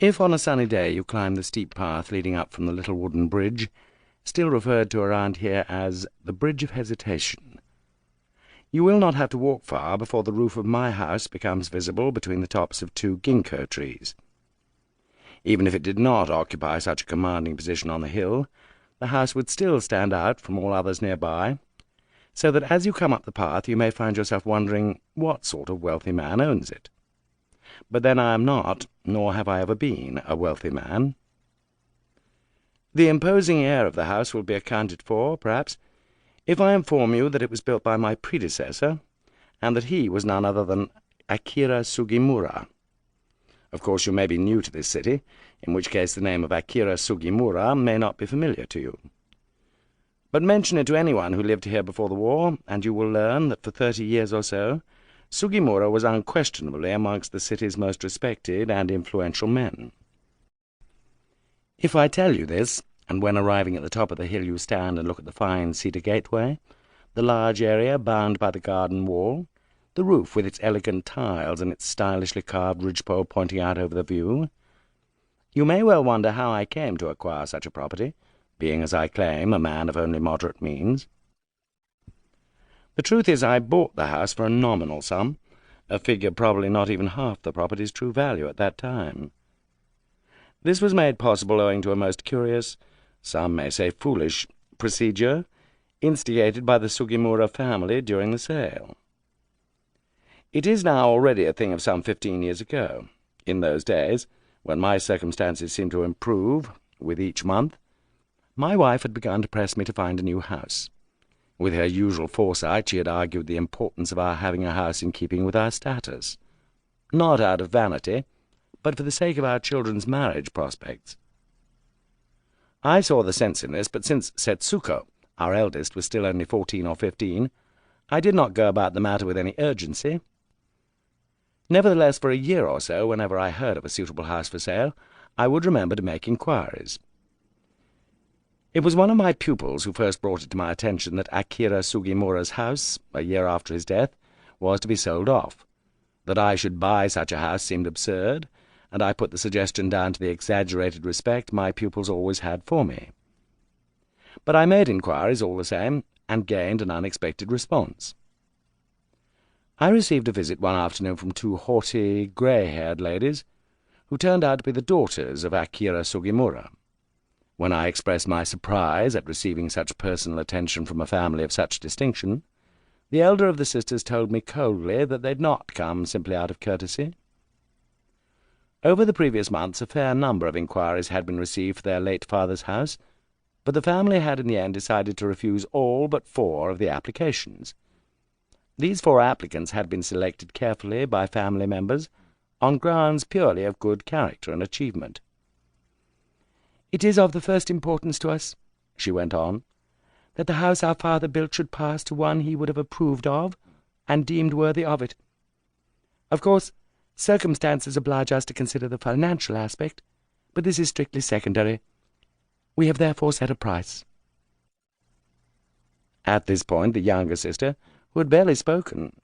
If on a sunny day you climb the steep path leading up from the little wooden bridge, still referred to around here as the Bridge of Hesitation, you will not have to walk far before the roof of my house becomes visible between the tops of 2 ginkgo trees. Even if it did not occupy such a commanding position on the hill, the house would still stand out from all others nearby, so that as you come up the path you may find yourself wondering what sort of wealthy man owns it. But then I am not, nor have I ever been, a wealthy man. The imposing air of the house will be accounted for, perhaps, if I inform you that it was built by my predecessor, and that he was none other than Akira Sugimura. Of course you may be new to this city, in which case the name of Akira Sugimura may not be familiar to you. But mention it to anyone who lived here before the war, and you will learn that for 30 years or so, Sugimura was unquestionably amongst the city's most respected and influential men. If I tell you this, and when arriving at the top of the hill you stand and look at the fine cedar gateway, the large area bound by the garden wall, the roof with its elegant tiles and its stylishly carved ridgepole pointing out over the view, you may well wonder how I came to acquire such a property, being, as I claim, a man of only moderate means. The truth is I bought the house for a nominal sum, a figure probably not even half the property's true value at that time. This was made possible owing to a most curious, some may say foolish, procedure instigated by the Sugimura family during the sale. It is now already a thing of some 15 years ago. In those days, when my circumstances seemed to improve with each month, my wife had begun to press me to find a new house. With her usual foresight she had argued the importance of our having a house in keeping with our status, not out of vanity, but for the sake of our children's marriage prospects. I saw the sense in this, but since Setsuko, our eldest, was still only 14 or 15, I did not go about the matter with any urgency. Nevertheless, for a year or so, whenever I heard of a suitable house for sale, I would remember to make inquiries. It was one of my pupils who first brought it to my attention that Akira Sugimura's house, a year after his death, was to be sold off. That I should buy such a house seemed absurd, and I put the suggestion down to the exaggerated respect my pupils always had for me. But I made inquiries all the same, and gained an unexpected response. I received a visit one afternoon from 2 haughty, grey-haired ladies, who turned out to be the daughters of Akira Sugimura. When I expressed my surprise at receiving such personal attention from a family of such distinction, the elder of the sisters told me coldly that they'd not come simply out of courtesy. Over the previous months a fair number of inquiries had been received for their late father's house, but the family had in the end decided to refuse all but 4 of the applications. These 4 applicants had been selected carefully by family members on grounds purely of good character and achievement. "It is of the first importance to us," she went on, "that the house our father built should pass to one he would have approved of and deemed worthy of it. Of course, circumstances oblige us to consider the financial aspect, but this is strictly secondary. We have therefore set a price." At this point the younger sister, who had barely spoken,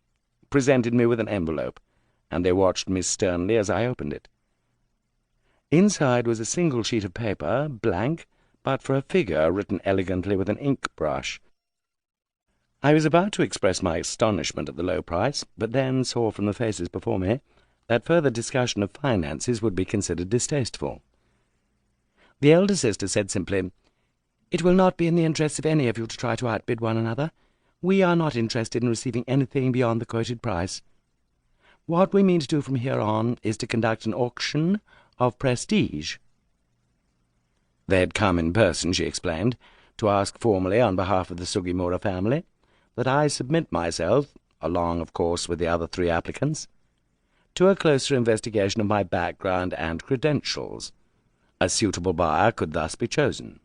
presented me with an envelope, and they watched me sternly as I opened it. Inside was a single sheet of paper, blank, but for a figure written elegantly with an ink brush. I was about to express my astonishment at the low price, but then saw from the faces before me that further discussion of finances would be considered distasteful. The elder sister said simply, "It will not be in the interests of any of you to try to outbid one another. We are not interested in receiving anything beyond the quoted price. What we mean to do from here on is to conduct an auction of prestige." They had come in person, she explained, to ask formally on behalf of the Sugimura family that I submit myself, along, of course, with the other 3 applicants, to a closer investigation of my background and credentials. A suitable buyer could thus be chosen.